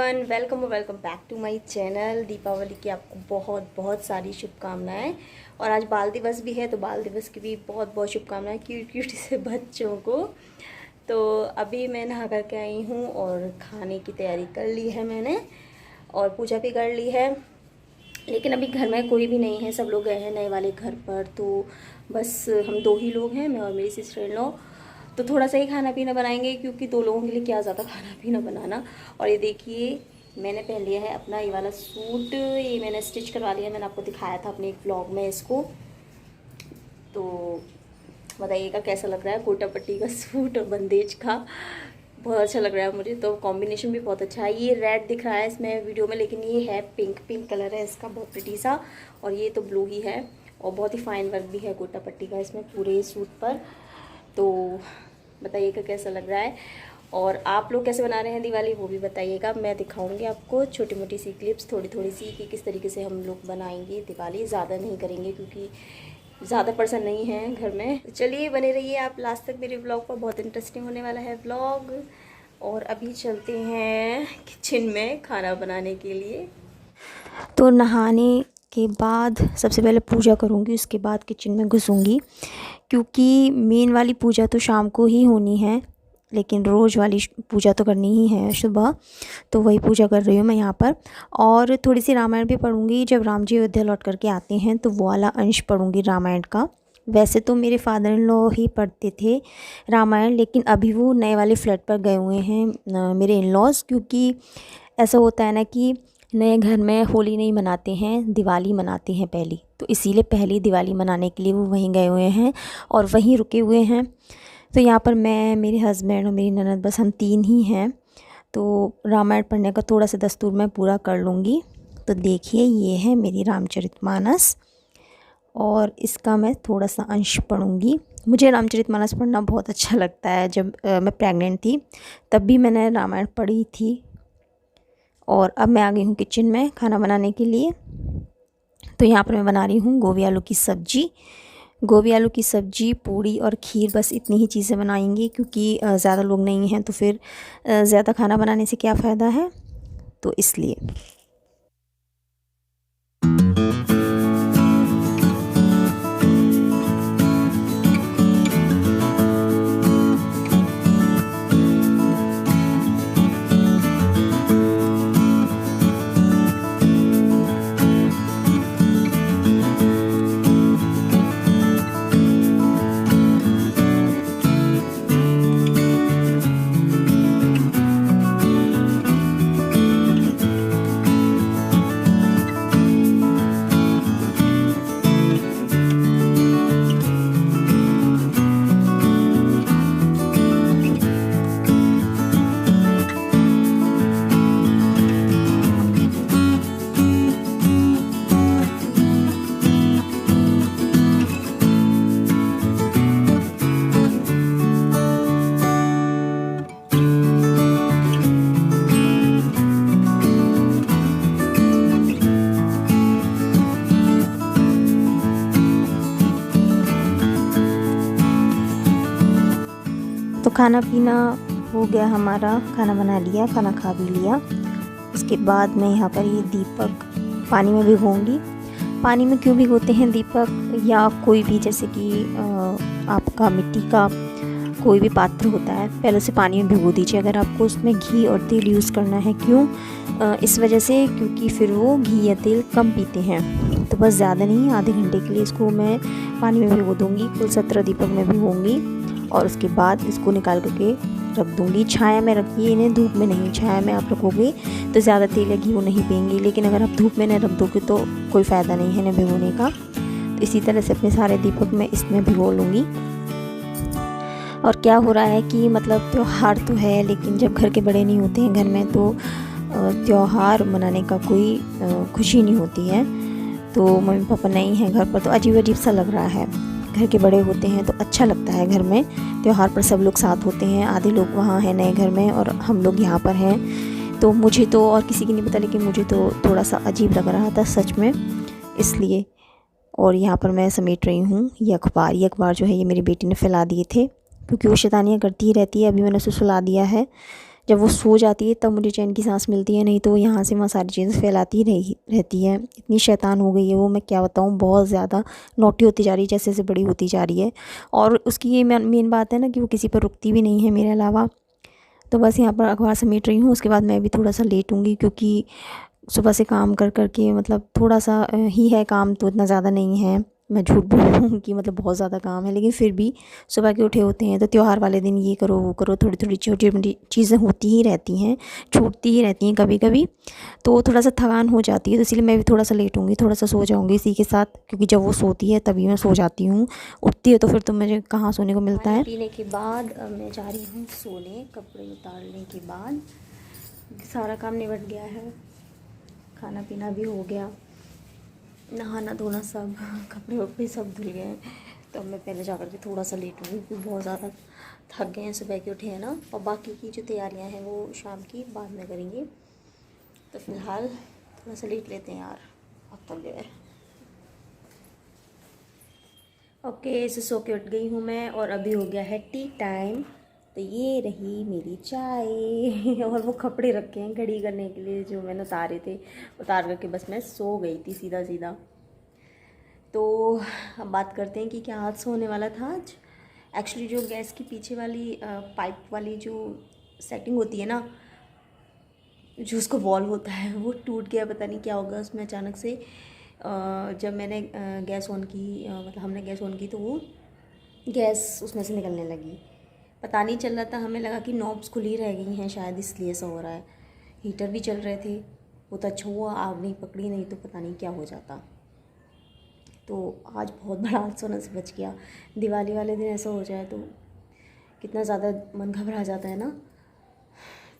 Everyone, welcome back to my channel. Deepavali की आपको बहुत बहुत सारी शुभकामनाएं। और आज बाल दिवस भी है, तो बाल दिवस की भी बहुत बहुत शुभकामनाएं क्यूट क्यूट से बच्चों को। तो अभी मैं नहा करके आई हूँ और खाने की तैयारी कर ली है मैंने, और पूजा भी कर ली है। लेकिन अभी घर में कोई भी नहीं है, सब लोग गए हैं नए वाले घर पर, तो बस हम दो ही लोग हैं, मैं और मेरी सिस्टर इन लॉ। तो थोड़ा सा ही खाना पीना बनाएंगे, क्योंकि दो लोगों के लिए क्या ज़्यादा खाना पीना बनाना। और ये देखिए, मैंने पहन लिया है अपना ये वाला सूट, ये मैंने स्टिच करवा लिया, मैंने आपको दिखाया था अपने एक व्लॉग में इसको। तो बताइएगा कैसा लग रहा है, कोटा पट्टी का सूट और बंदेज का। बहुत अच्छा लग रहा है मुझे, तो कॉम्बिनेशन भी बहुत अच्छा है। ये रेड दिख रहा है इसमें वीडियो में, लेकिन ये है पिंक, पिंक कलर है इसका, बहुत प्रिटी सा। और ये तो ब्लू ही है, और बहुत ही फाइन वर्क भी है कोटा पट्टी का इसमें पूरे सूट पर। तो बताइएगा कैसा लग रहा है, और आप लोग कैसे बना रहे हैं दिवाली वो भी बताइएगा। मैं दिखाऊंगी आपको छोटी मोटी सी क्लिप्स, थोड़ी थोड़ी सी, कि किस तरीके से हम लोग बनाएंगे दिवाली। ज़्यादा नहीं करेंगे क्योंकि ज़्यादा पर्सन नहीं हैं घर में। चलिए बने रहिए आप लास्ट तक मेरे व्लॉग पर, बहुत इंटरेस्टिंग होने वाला है व्लॉग। और अभी चलते हैं किचन में खाना बनाने के लिए। तो नहाने के बाद सबसे पहले पूजा करूँगी, उसके बाद किचन में घुसूँगी, क्योंकि मेन वाली पूजा तो शाम को ही होनी है, लेकिन रोज़ वाली पूजा तो करनी ही है सुबह। तो वही पूजा कर रही हूँ मैं यहाँ पर। और थोड़ी सी रामायण भी पढ़ूँगी, जब राम जी अयोध्या लौट करके आते हैं तो वो वाला अंश पढ़ूँगी रामायण का। वैसे तो मेरे फादर इन लॉ ही पढ़ते थे रामायण, लेकिन अभी वो नए वाले फ्लैट पर गए हुए हैं मेरे इन लॉज़, क्योंकि ऐसा होता है ना कि नए घर में होली नहीं मनाते हैं, दिवाली मनाते हैं पहली, तो इसीलिए पहली दिवाली मनाने के लिए वो वहीं गए हुए हैं और वहीं रुके हुए हैं। तो यहाँ पर मैं, मेरे हस्बैंड और मेरी ननद, बस हम तीन ही हैं। तो रामायण पढ़ने का थोड़ा सा दस्तूर मैं पूरा कर लूँगी। तो देखिए, ये है मेरी रामचरितमानस, और इसका मैं थोड़ा सा अंश पढ़ूँगी। मुझे रामचरितमानस पढ़ना बहुत अच्छा लगता है। जब मैं प्रेग्नेंट थी तब भी मैंने रामायण पढ़ी थी। और अब मैं आ गई हूँ किचन में खाना बनाने के लिए। तो यहाँ पर मैं बना रही हूँ गोभी आलू की सब्ज़ी। गोभी आलू की सब्ज़ी, पूड़ी और खीर, बस इतनी ही चीज़ें बनाएंगे, क्योंकि ज़्यादा लोग नहीं हैं तो फिर ज़्यादा खाना बनाने से क्या फ़ायदा है, तो इसलिए। तो खाना पीना हो गया हमारा, खाना बना लिया, खाना खा भी लिया। उसके बाद मैं यहाँ पर ये दीपक पानी में भिगोऊंगी। पानी में क्यों भिगोते हैं दीपक, या कोई भी, जैसे कि आपका मिट्टी का कोई भी पात्र होता है, पहले से पानी में भिगो दीजिए। अगर आपको उसमें घी और तेल यूज़ करना है, क्यों, इस वजह से, क्योंकि फिर वो घी या तेल कम पीते हैं। तो बस ज़्यादा नहीं, आधे घंटे के लिए इसको मैं पानी में भिगो दूँगी। कुल 17 दीपक में भिगोऊँगी, और उसके बाद इसको निकाल करके रख दूँगी। छाया में रखिए इन्हें, धूप में नहीं। छाया में आप रखोगे तो ज़्यादा तेल या घी वो नहीं पिएंगे, लेकिन अगर आप धूप में न रख दोगे तो कोई फ़ायदा नहीं है इन्हें भिगोने का। तो इसी तरह से अपने सारे दीपक मैं इसमें भिगो लूँगी। और क्या हो रहा है कि मतलब त्यौहार तो है, लेकिन जब घर के बड़े नहीं होते हैं घर में, तो त्यौहार मनाने का कोई खुशी नहीं होती है। तो मम्मी पापा नहीं हैं घर पर, तो अजीब अजीब सा लग रहा है। घर के बड़े होते हैं तो अच्छा लगता है, घर में त्यौहार पर सब लोग साथ होते हैं। आधे लोग वहाँ हैं नए घर में, और हम लोग यहाँ पर हैं। तो मुझे तो, और किसी की नहीं पता, लेकिन मुझे तो थोड़ा सा अजीब लग रहा था सच में, इसलिए। और यहाँ पर मैं समेट रही हूँ ये अखबार जो है ये मेरी बेटी ने फैला दिए थे, क्योंकि वो शैतानियाँ करती ही रहती है। अभी मैंने उसे सुला दिया है, जब वो सो जाती है तब मुझे चैन की सांस मिलती है, नहीं तो यहाँ से वहाँ सारी चीज़ें फैलाती रहती है। इतनी शैतान हो गई है वो, मैं क्या बताऊँ, बहुत ज़्यादा नॉटी होती जा रही है जैसे जैसे बड़ी होती जा रही है। और उसकी ये मेन बात है ना कि वो किसी पर रुकती भी नहीं है मेरे अलावा। तो बस यहाँ पर अखबार समेट रही हूँ, उसके बाद मैं भी थोड़ा सा लेटूँगी, क्योंकि सुबह से काम कर के मतलब थोड़ा सा ही है काम, तो इतना ज़्यादा नहीं है। मैं झूठ बोलूँ कि मतलब बहुत ज़्यादा काम है, लेकिन फिर भी सुबह के उठे होते हैं तो त्यौहार वाले दिन ये करो वो करो, थोड़ी थोड़ी छोटी मोटी चीज़ें होती ही रहती हैं, छूटती ही रहती हैं कभी कभी, तो थोड़ा सा थकान हो जाती है। तो इसलिए मैं भी थोड़ा सा लेटूँगी, थोड़ा सा सो जाऊँगी इसी के साथ, क्योंकि जब वो सोती है तभी मैं सो जाती हूँ, उठती है तो फिर तो मुझे कहाँ सोने को मिलता है। पीने के बाद अब मैं जा रही हूँ सोने। कपड़े उतारने के बाद सारा काम निपट गया है, खाना पीना भी हो गया, नहाना धोना सब, कपड़े वपड़े सब धुल गए हैं। तो अब मैं पहले जा कर के थोड़ा सा लेटूँगी, क्योंकि बहुत ज़्यादा थक गए हैं, सुबह के उठे हैं ना। और बाकी की जो तैयारियां हैं वो शाम की बाद में करेंगे। तो फ़िलहाल थोड़ा सा लेट लेते हैं यार, अब थक गए। ओके, इसे सो के उठ गई हूँ मैं, और अभी हो गया है टी टाइम। तो ये रही मेरी चाय और वो कपड़े रखे हैं घड़ी करने के लिए जो मैंने उतारे थे, उतार करके बस मैं सो गई थी सीधा सीधा। तो अब बात करते हैं कि क्या हादसा होने वाला था आज। एक्चुअली जो गैस की पीछे वाली पाइप वाली जो सेटिंग होती है ना, जो उसका वॉल होता है, वो टूट गया। पता नहीं क्या होगा उसमें अचानक से। जब मैंने गैस ऑन की, मतलब हमने गैस ऑन की, तो वो गैस उसमें से निकलने लगी। पता नहीं चल रहा था, हमें लगा कि नॉब्स खुली रह गई हैं शायद, इसलिए ऐसा हो रहा है। हीटर भी चल रहे थे, वो तो अच्छा हुआ आग नहीं पकड़ी, नहीं तो पता नहीं क्या हो जाता। तो आज बहुत बड़ा हादसा होने से बच गया। दिवाली वाले दिन ऐसा हो जाए तो कितना ज़्यादा मन घबरा जाता है ना,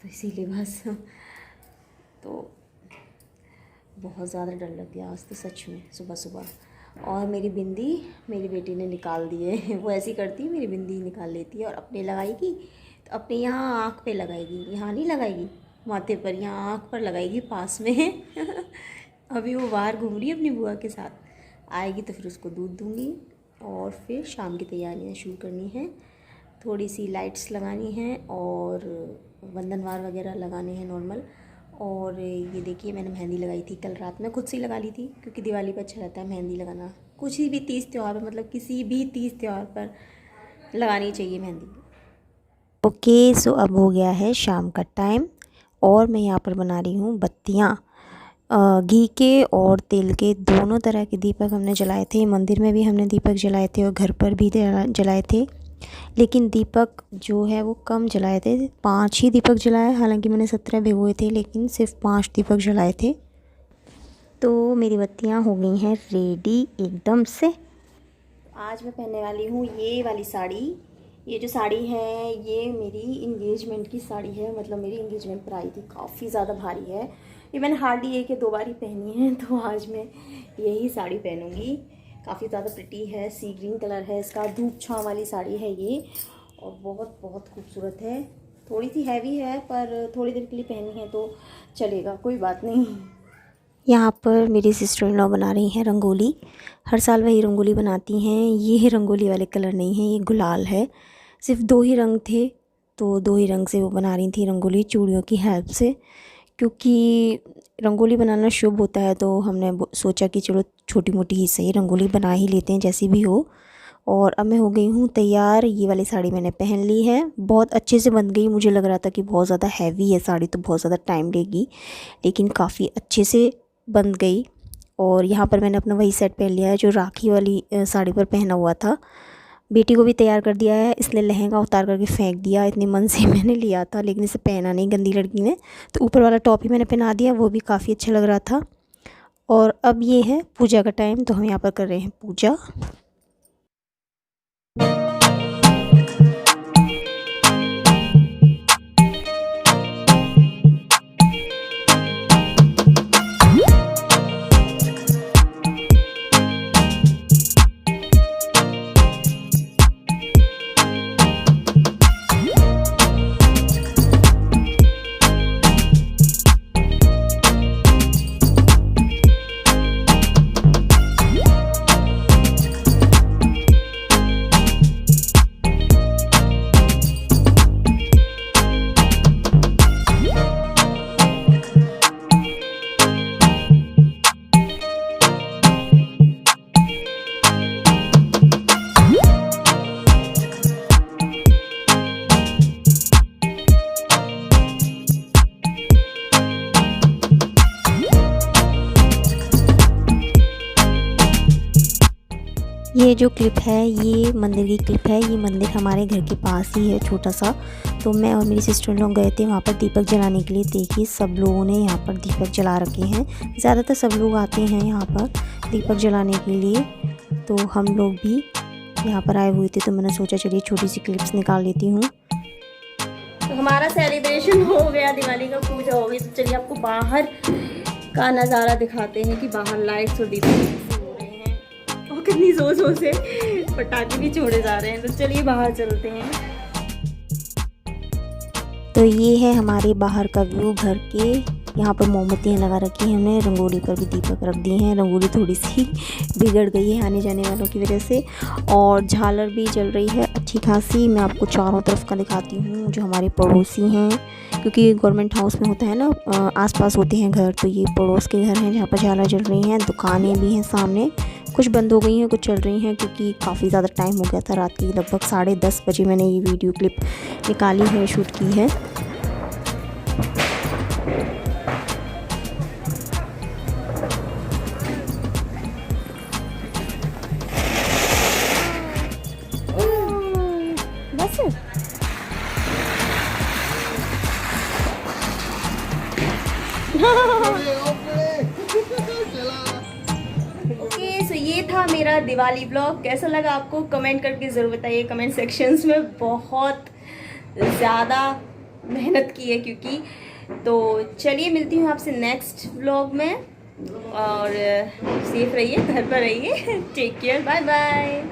तो इसीलिए बस तो बहुत ज़्यादा डर लग गया आज तो सच में सुबह सुबह। और मेरी बिंदी मेरी बेटी ने निकाल दी है। वो ऐसी करती है, मेरी बिंदी निकाल लेती है और अपने लगाएगी तो अपने यहाँ आँख पे लगाएगी, यहाँ नहीं लगाएगी माथे पर, यहाँ आँख पर लगाएगी पास में। अभी वो बाहर घूम रही है अपनी बुआ के साथ, आएगी तो फिर उसको दूध दूँगी। और फिर शाम की तैयारियाँ शुरू करनी है, थोड़ी सी लाइट्स लगानी हैं और वंदनवार वगैरह लगाने हैं नॉर्मल। और ये देखिए मैंने मेहंदी लगाई थी कल रात में, खुद से ही लगा ली थी, क्योंकि दिवाली पर अच्छा रहता है मेहंदी लगाना। कुछ भी तीज त्यौहार पर, मतलब किसी भी तीज त्यौहार पर लगानी चाहिए मेहंदी। ओके, सो अब हो गया है शाम का टाइम, और मैं यहाँ पर बना रही हूँ बत्तियाँ। घी के और तेल के दोनों तरह के दीपक हमने जलाए थे। मंदिर में भी हमने दीपक जलाए थे और घर पर भी जलाए थे, लेकिन दीपक जो है वो कम जलाए थे। 5 ही दीपक जलाए, हालांकि मैंने 17 भिगोए थे, लेकिन सिर्फ 5 दीपक जलाए थे। तो मेरी बत्तियाँ हो गई हैं रेडी एकदम से। आज मैं पहनने वाली हूँ ये वाली साड़ी। ये जो साड़ी है ये मेरी इंगेजमेंट की साड़ी है, मतलब मेरी इंगेजमेंट पर आई थी। काफ़ी ज़्यादा भारी है, ये मैंने हार्डली 1 या 2 बार ही पहनी है, तो आज मैं यही साड़ी पहनूँगी। काफ़ी ज़्यादा प्रिटी है, सी ग्रीन कलर है इसका, धूप छाँव वाली साड़ी है ये, और बहुत बहुत खूबसूरत है। थोड़ी सी हैवी है, पर थोड़ी देर के लिए पहनी है तो चलेगा, कोई बात नहीं। यहाँ पर मेरी सिस्टर इन लॉ बना रही हैं रंगोली। हर साल वही रंगोली बनाती हैं। ये रंगोली वाले कलर नहीं है, ये गुलाल है। सिर्फ 2 ही रंग थे, तो 2 ही रंग से वो बना रही थी रंगोली चूड़ियों की हेल्प से। क्योंकि रंगोली बनाना शुभ होता है, तो हमने सोचा कि चलो छोटी मोटी ही सही रंगोली बना ही लेते हैं, जैसी भी हो। और अब मैं हो गई हूँ तैयार। ये वाली साड़ी मैंने पहन ली है, बहुत अच्छे से बन गई। मुझे लग रहा था कि बहुत ज़्यादा हैवी है साड़ी, तो बहुत ज़्यादा टाइम लेगी, लेकिन काफ़ी अच्छे से बन गई। और यहाँ पर मैंने अपना वही सेट पहन लिया है जो राखी वाली साड़ी पर पहना हुआ था। बेटी को भी तैयार कर दिया है, इसने लहंगा उतार करके फेंक दिया। इतने मन से मैंने लिया था, लेकिन इसे पहना नहीं गंदी लड़की ने, तो ऊपर वाला टॉप ही मैंने पहना दिया, वो भी काफ़ी अच्छा लग रहा था। और अब ये है पूजा का टाइम, तो हम यहाँ पर कर रहे हैं पूजा। जो क्लिप है ये मंदिर की क्लिप है। ये मंदिर हमारे घर के पास ही है, छोटा सा। तो मैं और मेरी सिस्टर लोग गए थे वहाँ पर दीपक जलाने के लिए। देखिए सब लोगों ने यहाँ पर दीपक जला रखे हैं। ज़्यादातर सब लोग आते हैं यहाँ पर दीपक जलाने के लिए, तो हम लोग भी यहाँ पर आए हुए थे। तो मैंने सोचा चलिए छोटी सी क्लिप्स निकाल लेती हूँ। तो हमारा सेलिब्रेशन हो गया, दिवाली का पूजा हो गई। तो चलिए आपको बाहर का नज़ारा दिखाते हैं कि बाहर लाइट्स और दीपक हो रहे हैं और कितनी जोर जोर से पटाखे भी छोड़े जा रहे हैं। तो चलिए बाहर चलते हैं। तो ये है हमारे बाहर का व्यू घर के। यहाँ पर मोमबत्तियाँ लगा रखी हैं हमने, रंगोली पर भी दीपक रख दिए हैं। रंगोली थोड़ी सी बिगड़ गई है आने जाने वालों की वजह से, और झालर भी जल रही है अच्छी खासी। मैं आपको चारों तरफ का दिखाती हूँ। जो हमारे पड़ोसी हैं, क्योंकि गवर्नमेंट हाउस में होता है ना, आसपास होते हैं घर, तो ये पड़ोस के घर हैं जहाँ पर झालर जल रही हैं। दुकानें भी हैं सामने, कुछ बंद हो गई हैं, कुछ चल रही हैं, क्योंकि काफ़ी ज़्यादा टाइम हो गया था। रात की लगभग 10:30 बजे मैंने ये वीडियो क्लिप निकाली है, शूट की है। बस ओके, सो ये था मेरा दिवाली ब्लॉग। कैसा लगा आपको कमेंट करके ज़रूर बताइए कमेंट सेक्शंस में। बहुत ज़्यादा मेहनत की है क्योंकि। तो चलिए मिलती हूँ आपसे नेक्स्ट ब्लॉग में, और सेफ रहिए, घर पर रहिए। Take care, bye bye.